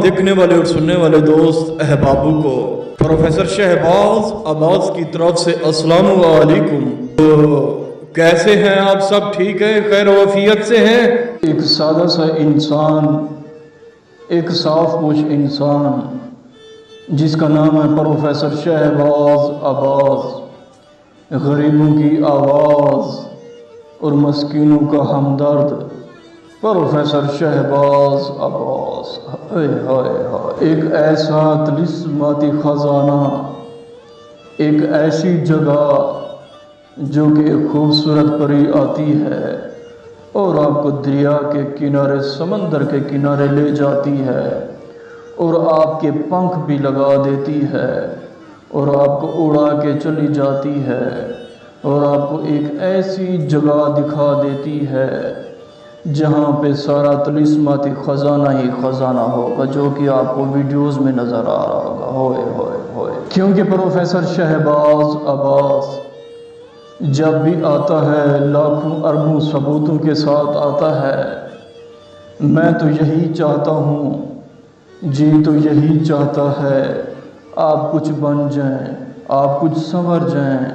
देखने वाले और सुनने वाले दोस्त अहबाबों को प्रोफेसर शहबाज अब्बास की तरफ से अस्सलाम वालेकुम। तो कैसे हैं आप सब? ठीक है, खैर वफियत से हैं? एक सादा सा इंसान, एक साफ पोश इंसान जिसका नाम है प्रोफेसर शहबाज अब्बास, गरीबों की आवाज़ और मस्कीनों का हमदर्द प्रोफेसर शहबाज अब्बास। हाय हाय हाय, एक ऐसा तिलिस्माती ख़जाना, एक ऐसी जगह जो कि खूबसूरत परी आती है और आपको दरिया के किनारे, समंदर के किनारे ले जाती है और आपके पंख भी लगा देती है और आपको उड़ा के चली जाती है और आपको एक ऐसी जगह दिखा देती है जहाँ पे सारा तिलिस्माती ख़जाना ही ख़जाना होगा, जो कि आपको वीडियोस में नज़र आ रहा होगा। होए होए होए, क्योंकि प्रोफेसर शहबाज अब्बास जब भी आता है लाखों अरबों सबूतों के साथ आता है। मैं तो यही चाहता हूँ, जी तो यही चाहता है, आप कुछ बन जाएं, आप कुछ संवर जाएं,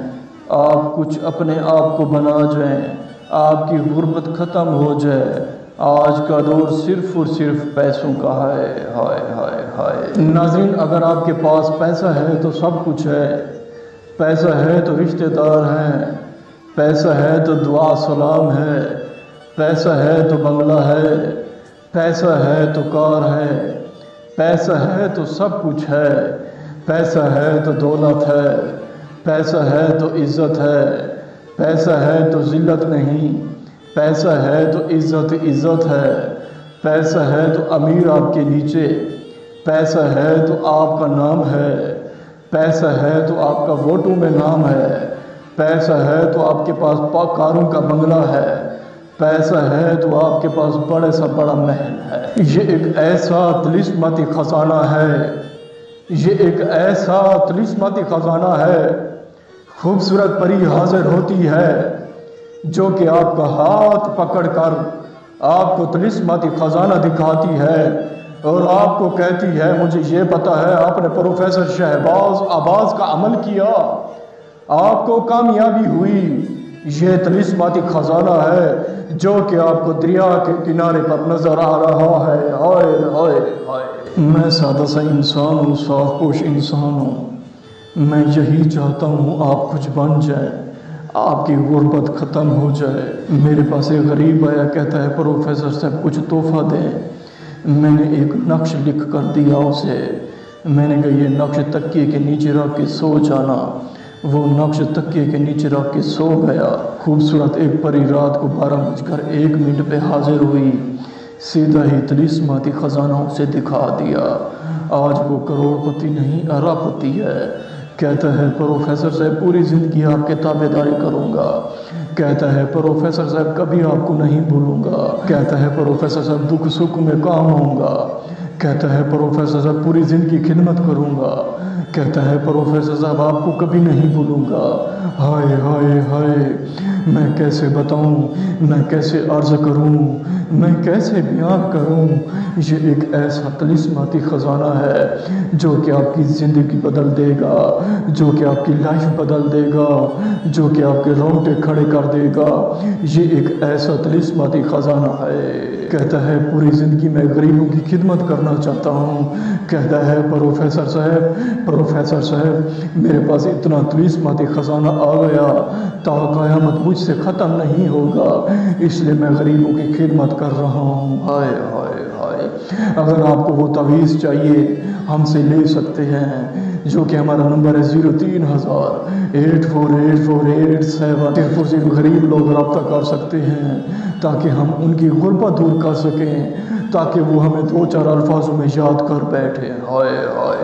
आप कुछ अपने आप को बना जाएं, आपकी गुर्बत ख़त्म हो जाए। आज का दौर सिर्फ़ और सिर्फ पैसों का है। हाय हाय हाय नाज़रीन, अगर आपके पास पैसा है तो सब कुछ है। पैसा है तो रिश्तेदार हैं, पैसा है तो दुआ सलाम है, पैसा है तो बंगला है, पैसा है तो कार है, पैसा है तो सब कुछ है, पैसा है तो दौलत है, पैसा है तो इज़्ज़त है, पैसा है तो ज़िल्लत नहीं, पैसा है तो इज़्ज़त इज़्ज़त है, पैसा है तो अमीर आपके नीचे, पैसा है तो आपका नाम है, पैसा है तो आपका वोटों में नाम है, पैसा है तो आपके पास कारों का बंगला है, पैसा है तो आपके पास बड़े सा बड़ा महल है। ये एक ऐसा तिलिस्माती ख़जाना है, ये एक ऐसा तिलिस्माती ख़जाना है। खूबसूरत परी हाजिर होती है जो कि आपका हाथ पकड़कर आपको तिलिस्माती ख़जाना दिखाती है और आपको कहती है, मुझे ये पता है आपने प्रोफेसर शहबाज अब्बास का अमल किया, आपको कामयाबी हुई। ये तिलिस्माती ख़जाना है जो कि आपको दरिया के किनारे पर नज़र आ रहा है। हाय हाय हाय, मैं सादा सा इंसान हूँ, साफ पोश इंसान हूँ। मैं यही चाहता हूँ आप कुछ बन जाए, आपकी गुर्बत ख़त्म हो जाए। मेरे पास एक गरीब आया, कहता है प्रोफेसर साहब कुछ तोहफ़ा दें। मैंने एक नक्श लिख कर दिया उसे। मैंने कहा ये नक्श तकिए के नीचे रख के सो जाना। वो नक्श तकिए के नीचे रख के सो गया। खूबसूरत एक परी रात को 12:01 पे हाजिर हुई, सीधा ही तिलिस्माती ख़जाना उसे दिखा दिया। आज वो करोड़पति नहीं अरबपति है। कहता है प्रोफेसर साहब पूरी ज़िंदगी आपके ताबेदारी करूँगा। कहता है प्रोफेसर साहब कभी आपको नहीं भूलूँगा। कहता है प्रोफेसर साहब दुख सुख में काम आऊँगा। कहता है प्रोफेसर साहब पूरी ज़िंदगी खिदमत करूँगा। कहता है प्रोफेसर साहब आपको कभी नहीं भूलूँगा। हाय हाय हाय, मैं कैसे बताऊँ, मैं कैसे अर्ज़ करूँ, मैं कैसे बयान करूँ। ये एक ऐसा तिलिस्माती ख़जाना है जो कि आपकी ज़िंदगी बदल देगा, जो कि आपकी लाइफ बदल देगा, जो कि आपके रोंगटे खड़े कर देगा। ये एक ऐसा तिलिस्माती ख़जाना है। कहता है पूरी ज़िंदगी मैं गरीबों की खिदमत करना चाहता हूँ। कहता है प्रोफेसर साहब मेरे पास इतना तिलिस्माती ख़जाना आ गया ता क़यामत मुझसे ख़त्म नहीं होगा, इसलिए मैं गरीबों की खिदमत कर रहा हूँ। हाय हाय हाय, अगर आपको वो तवीज़ चाहिए हमसे ले सकते हैं, जो कि हमारा नंबर है 03,000848487। गरीब लोग रब्ता कर सकते हैं ताकि हम उनकी गुर्बत दूर कर सकें, ताकि वो हमें 2-4 अल्फाजों में याद कर बैठे। हाय हाय।